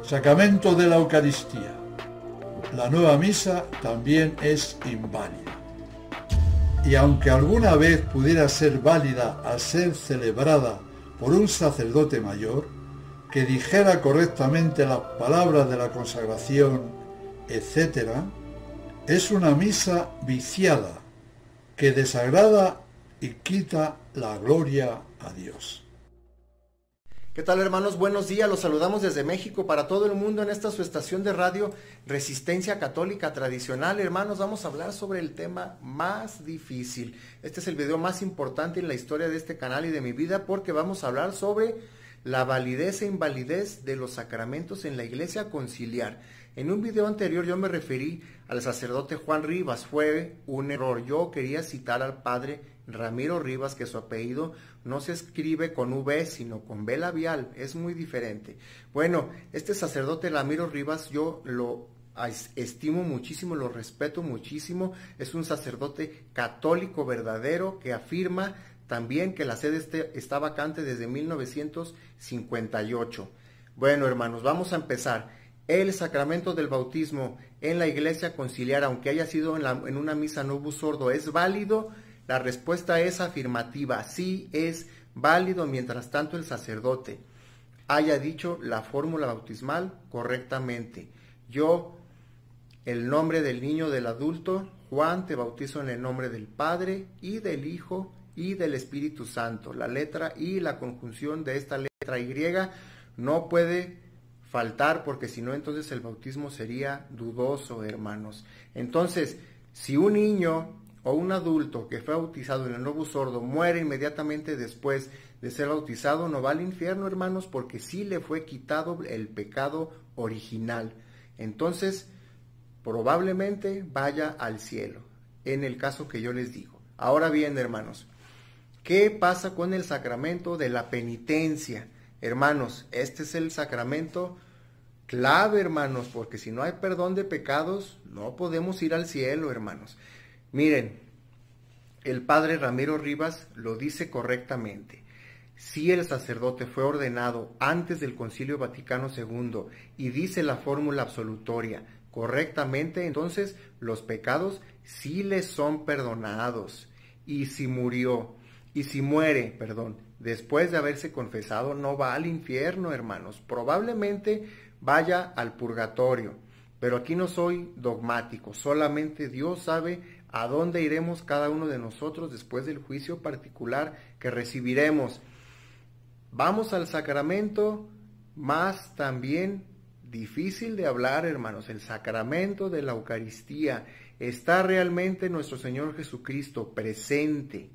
Sacramento de la Eucaristía. La nueva misa también es inválida. Y aunque alguna vez pudiera ser válida al ser celebrada por un sacerdote mayor, que dijera correctamente las palabras de la consagración, etc., es una misa viciada, que desagrada y quita la gloria a Dios. ¿Qué tal, hermanos? Buenos días, los saludamos desde México para todo el mundo en esta su estación de radio Resistencia Católica Tradicional. Hermanos, vamos a hablar sobre el tema más difícil. Este es el video más importante en la historia de este canal y de mi vida, porque vamos a hablar sobre la validez e invalidez de los sacramentos en la Iglesia Conciliar. En un video anterior yo me referí al sacerdote Juan Rivas. Fue un error. Yo quería citar al padre Ramiro Rivas, que su apellido no se escribe con V, sino con B labial. Es muy diferente. Bueno, este sacerdote Ramiro Rivas yo lo estimo muchísimo, lo respeto muchísimo. Es un sacerdote católico verdadero que afirma también que la sede está vacante desde 1958. Bueno, hermanos, vamos a empezar. El sacramento del bautismo en la Iglesia Conciliar, aunque haya sido en una misa novus sordo, ¿es válido? La respuesta es afirmativa. Sí, es válido mientras tanto el sacerdote haya dicho la fórmula bautismal correctamente. Yo, el nombre del niño, del adulto, Juan, te bautizo en el nombre del Padre y del Hijo y del Espíritu Santo. La letra y la conjunción de esta letra Y no puede faltar, porque si no, entonces el bautismo sería dudoso, hermanos. Entonces, si un niño o un adulto que fue bautizado en el novus sordo muere inmediatamente después de ser bautizado, no va al infierno, hermanos, porque sí le fue quitado el pecado original. Entonces, probablemente vaya al cielo, en el caso que yo les digo. Ahora bien, hermanos, ¿qué pasa con el sacramento de la penitencia? Hermanos, este es el sacramento clave, hermanos, porque si no hay perdón de pecados, no podemos ir al cielo, hermanos. Miren, el padre Ramiro Rivas lo dice correctamente. Si el sacerdote fue ordenado antes del Concilio Vaticano II y dice la fórmula absolutoria correctamente, entonces los pecados sí les son perdonados. Y si muere, después de haberse confesado, no va al infierno, hermanos. Probablemente vaya al purgatorio. Pero aquí no soy dogmático, solamente Dios sabe a dónde iremos cada uno de nosotros después del juicio particular que recibiremos. Vamos al sacramento más también difícil de hablar, hermanos, el sacramento de la Eucaristía. ¿Está realmente nuestro Señor Jesucristo presente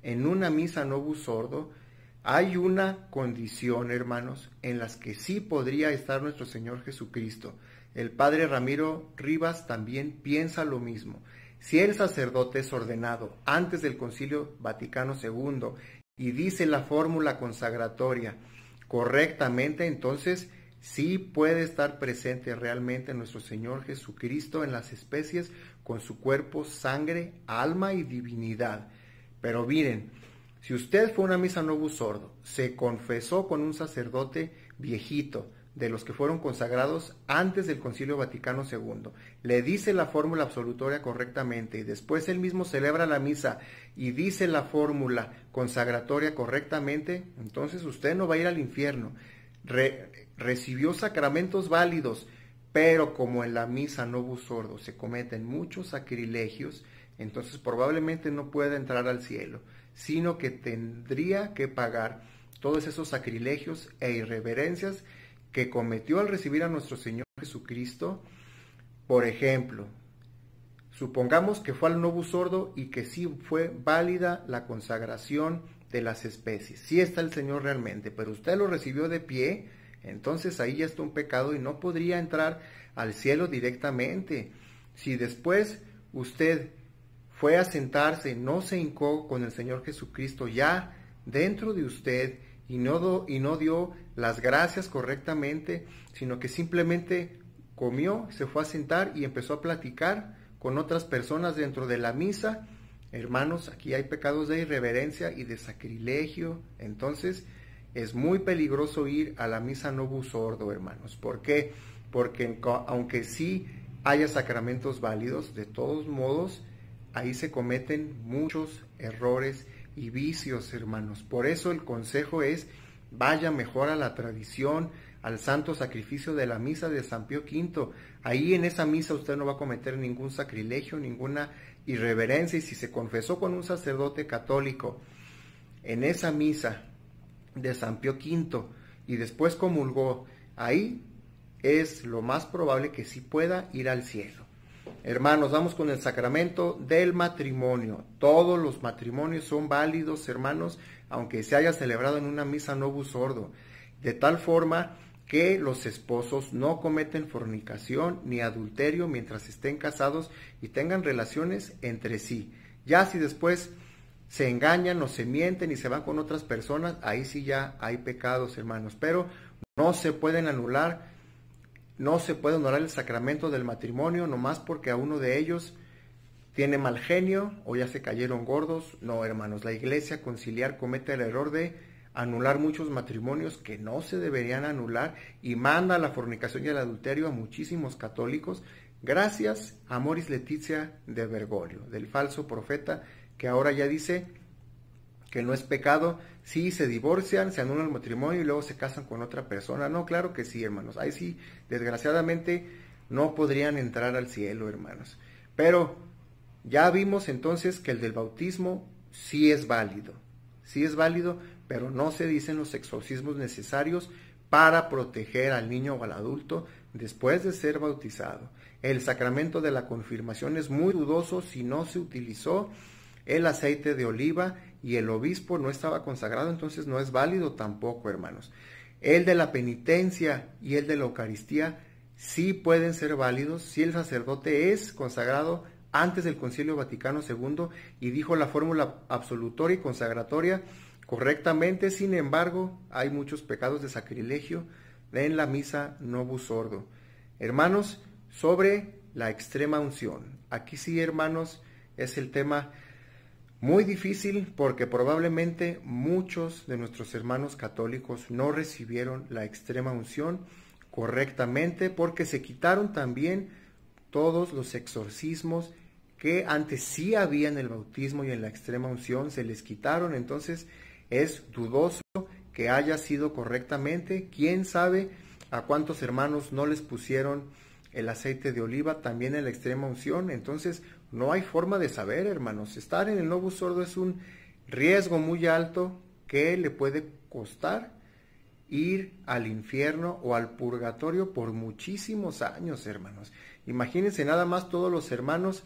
en una misa novus sordo? Hay una condición, hermanos, en las que sí podría estar nuestro Señor Jesucristo. El padre Ramiro Rivas también piensa lo mismo. Si el sacerdote es ordenado antes del Concilio Vaticano II y dice la fórmula consagratoria correctamente, entonces sí puede estar presente realmente nuestro Señor Jesucristo en las especies con su cuerpo, sangre, alma y divinidad. Pero miren, si usted fue a una misa novus sordo, se confesó con un sacerdote viejito, de los que fueron consagrados antes del Concilio Vaticano II, le dice la fórmula absolutoria correctamente y después él mismo celebra la misa y dice la fórmula consagratoria correctamente, entonces usted no va a ir al infierno. Recibió sacramentos válidos, pero como en la misa novus sordo se cometen muchos sacrilegios, entonces probablemente no pueda entrar al cielo, sino que tendría que pagar todos esos sacrilegios e irreverencias que cometió al recibir a nuestro Señor Jesucristo. Por ejemplo, supongamos que fue al novus sordo y que sí fue válida la consagración de las especies. Sí está el Señor realmente, pero usted lo recibió de pie, entonces ahí ya está un pecado y no podría entrar al cielo directamente. Si después usted fue a sentarse, no se hincó con el Señor Jesucristo ya dentro de usted y no dio las gracias correctamente, sino que simplemente comió, se fue a sentar y empezó a platicar con otras personas dentro de la misa, hermanos, aquí hay pecados de irreverencia y de sacrilegio. Entonces, Es muy peligroso ir a la misa novus ordo, hermanos. ¿Por qué? Porque aunque sí haya sacramentos válidos, de todos modos, ahí se cometen muchos errores y vicios, hermanos. Por eso el consejo es, vaya mejor a la tradición, al santo sacrificio de la misa de San Pío V. Ahí en esa misa usted no va a cometer ningún sacrilegio, ninguna irreverencia, y si se confesó con un sacerdote católico en esa misa de San Pío V y después comulgó, ahí es lo más probable que sí pueda ir al cielo. Hermanos, vamos con el sacramento del matrimonio. Todos los matrimonios son válidos, hermanos, aunque se haya celebrado en una misa novus ordo, de tal forma que los esposos no cometen fornicación ni adulterio mientras estén casados y tengan relaciones entre sí. Ya si después se engañan o se mienten y se van con otras personas, ahí sí ya hay pecados, hermanos, pero no se pueden anular, no se puede anular el sacramento del matrimonio nomás porque a uno de ellos tiene mal genio o ya se cayeron gordos. No, hermanos, la Iglesia Conciliar comete el error de anular muchos matrimonios que no se deberían anular y manda a la fornicación y al adulterio a muchísimos católicos, gracias a Amoris Laetitia de Bergoglio, del falso profeta, que ahora ya dice que no es pecado si se divorcian, se anula el matrimonio y luego se casan con otra persona. No, claro que sí, hermanos. Ahí sí, desgraciadamente, no podrían entrar al cielo, hermanos. Pero ya vimos entonces que el del bautismo sí es válido, pero no se dicen los exorcismos necesarios para proteger al niño o al adulto después de ser bautizado. El sacramento de la confirmación es muy dudoso si no se utilizó el aceite de oliva y el obispo no estaba consagrado, entonces no es válido tampoco, hermanos. El de la penitencia y el de la Eucaristía sí pueden ser válidos si el sacerdote es consagrado antes del Concilio Vaticano II y dijo la fórmula absolutoria y consagratoria correctamente. Sin embargo, hay muchos pecados de sacrilegio en la misa novus ordo. Hermanos, sobre la extrema unción. Aquí sí, hermanos, es el tema muy difícil porque probablemente muchos de nuestros hermanos católicos no recibieron la extrema unción correctamente porque se quitaron también todos los exorcismos que antes sí había en el bautismo y en la extrema unción, se les quitaron. Entonces es dudoso que haya sido correctamente. ¿Quién sabe a cuántos hermanos no les pusieron el aceite de oliva también en la extrema unción? Entonces no hay forma de saber, hermanos. Estar en el novus ordo es un riesgo muy alto que le puede costar ir al infierno o al purgatorio por muchísimos años, hermanos. Imagínense nada más todos los hermanos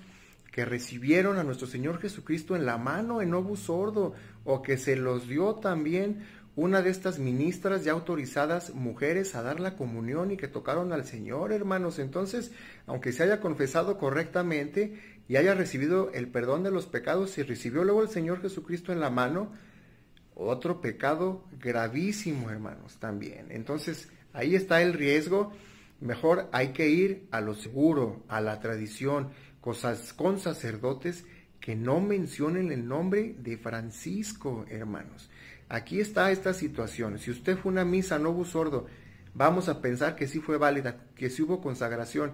que recibieron a nuestro Señor Jesucristo en la mano en novus ordo, o que se los dio también una de estas ministras ya autorizadas mujeres a dar la comunión y que tocaron al Señor, hermanos. Entonces, aunque se haya confesado correctamente y haya recibido el perdón de los pecados, si recibió luego el Señor Jesucristo en la mano, otro pecado gravísimo, hermanos, también. Entonces, ahí está el riesgo. Mejor hay que ir a lo seguro, a la tradición, cosas con sacerdotes que no mencionen el nombre de Francisco, hermanos. Aquí está esta situación. Si usted fue a una misa novus ordo, vamos a pensar que sí fue válida, que sí hubo consagración,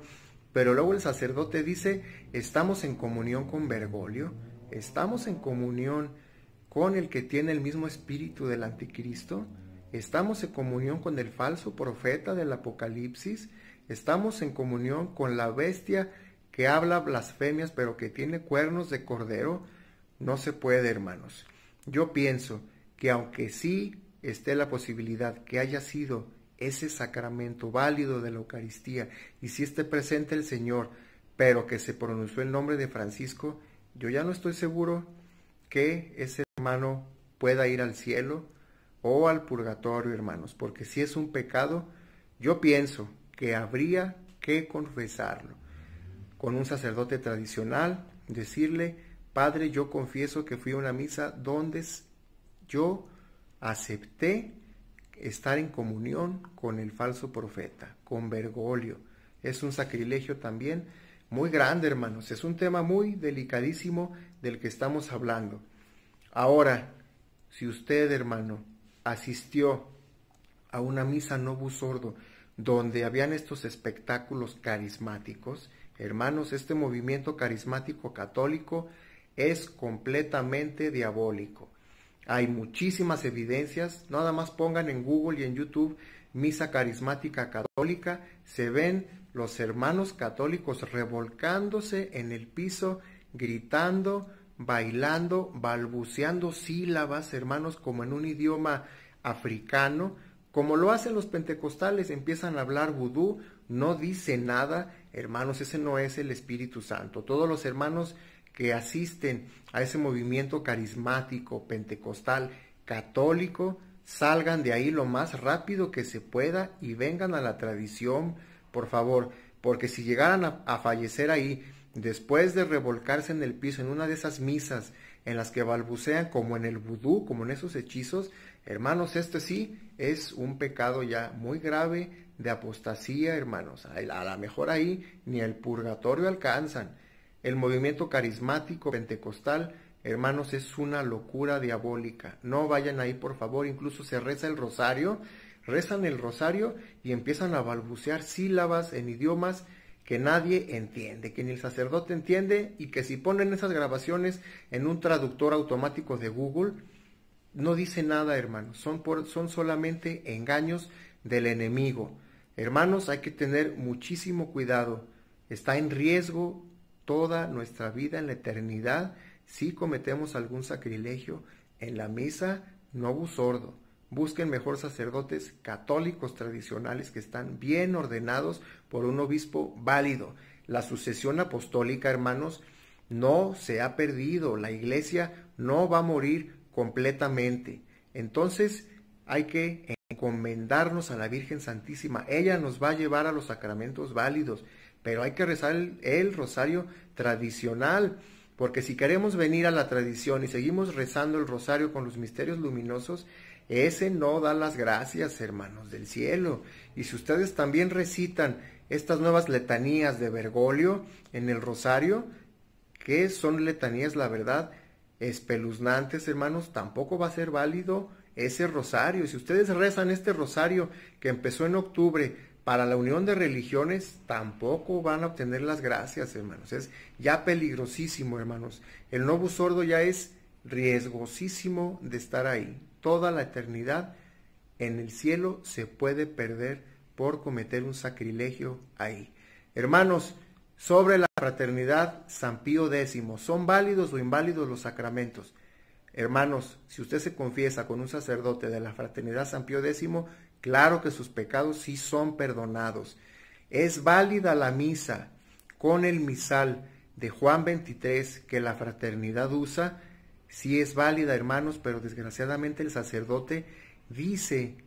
pero luego el sacerdote dice, estamos en comunión con Bergoglio, estamos en comunión con el que tiene el mismo espíritu del anticristo, estamos en comunión con el falso profeta del Apocalipsis, estamos en comunión con la bestia que habla blasfemias pero que tiene cuernos de cordero. No se puede, hermanos. Yo pienso que aunque sí esté la posibilidad que haya sido ese sacramento válido de la Eucaristía y si esté presente el Señor, pero que se pronunció el nombre de Francisco, yo ya no estoy seguro que ese hermano pueda ir al cielo o al purgatorio, hermanos, porque si es un pecado, yo pienso que habría que confesarlo con un sacerdote tradicional, decirle, Padre, yo confieso que fui a una misa donde yo acepté estar en comunión con el falso profeta, con Bergoglio. Es un sacrilegio también muy grande, hermanos. Es un tema muy delicadísimo del que estamos hablando. Ahora, si usted, hermano, asistió a una misa Novus Ordo donde habían estos espectáculos carismáticos, hermanos, este movimiento carismático católico es completamente diabólico. Hay muchísimas evidencias, nada más pongan en Google y en YouTube misa carismática católica, se ven los hermanos católicos revolcándose en el piso, gritando, bailando, balbuceando sílabas, hermanos, como en un idioma africano, como lo hacen los pentecostales, empiezan a hablar vudú, no dice nada, hermanos, ese no es el Espíritu Santo. Todos los hermanos que asisten a ese movimiento carismático, pentecostal, católico, salgan de ahí lo más rápido que se pueda y vengan a la tradición, por favor, porque si llegaran a fallecer ahí, después de revolcarse en el piso en una de esas misas en las que balbucean como en el vudú, como en esos hechizos, hermanos, este sí es un pecado ya muy grave de apostasía, hermanos. A lo mejor ahí ni el purgatorio alcanzan. El movimiento carismático pentecostal, hermanos, es una locura diabólica. No vayan ahí, por favor. Incluso se reza el rosario, rezan el rosario y empiezan a balbucear sílabas en idiomas que nadie entiende, que ni el sacerdote entiende, y que si ponen esas grabaciones en un traductor automático de Google, no dice nada, hermanos. Son solamente engaños del enemigo. Hermanos, hay que tener muchísimo cuidado. Está en riesgo toda nuestra vida en la eternidad si cometemos algún sacrilegio en la misa Novus Ordo. Busquen mejor sacerdotes católicos tradicionales que están bien ordenados por un obispo válido. La sucesión apostólica, hermanos, no se ha perdido. La iglesia no va a morir completamente. Entonces hay que encomendarnos a la Virgen Santísima. Ella nos va a llevar a los sacramentos válidos, pero hay que rezar el rosario tradicional, porque si queremos venir a la tradición y seguimos rezando el rosario con los misterios luminosos, ese no da las gracias, hermanos del cielo. Y si ustedes también recitan estas nuevas letanías de Bergoglio en el rosario, que son letanías, la verdad, espeluznantes, hermanos, tampoco va a ser válido ese rosario. Si ustedes rezan este rosario que empezó en octubre para la unión de religiones, tampoco van a obtener las gracias, hermanos. Es ya peligrosísimo, hermanos. El Novus Ordo ya es riesgosísimo de estar ahí. Toda la eternidad en el cielo se puede perder por cometer un sacrilegio ahí. Hermanos, sobre la fraternidad San Pío X, ¿son válidos o inválidos los sacramentos? Hermanos, si usted se confiesa con un sacerdote de la fraternidad San Pío X, claro que sus pecados sí son perdonados. Es válida la misa con el misal de Juan 23 que la fraternidad usa. Sí es válida, hermanos, pero desgraciadamente el sacerdote dice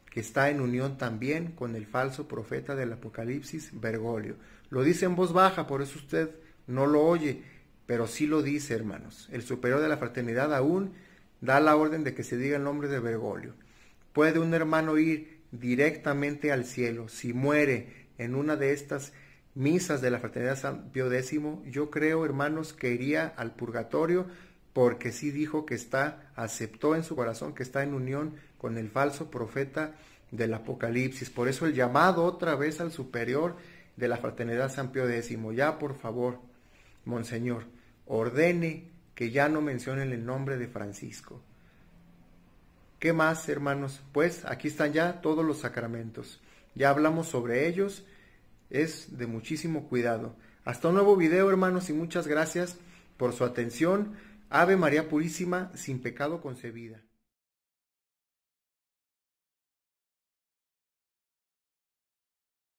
que está en unión también con el falso profeta del Apocalipsis, Bergoglio. Lo dice en voz baja, por eso usted no lo oye, pero sí lo dice, hermanos. El superior de la fraternidad aún da la orden de que se diga el nombre de Bergoglio. ¿Puede un hermano ir directamente al cielo si muere en una de estas misas de la fraternidad San Pío X? Yo creo, hermanos, que iría al purgatorio, porque sí dijo que aceptó en su corazón que está en unión con el falso profeta del Apocalipsis. Por eso el llamado otra vez al superior de la fraternidad San Pío X. Ya, por favor, Monseñor, ordene que ya no mencionen el nombre de Francisco. ¿Qué más, hermanos? Pues aquí están ya todos los sacramentos. Ya hablamos sobre ellos. Es de muchísimo cuidado. Hasta un nuevo video, hermanos, y muchas gracias por su atención. Ave María Purísima, sin pecado concebida.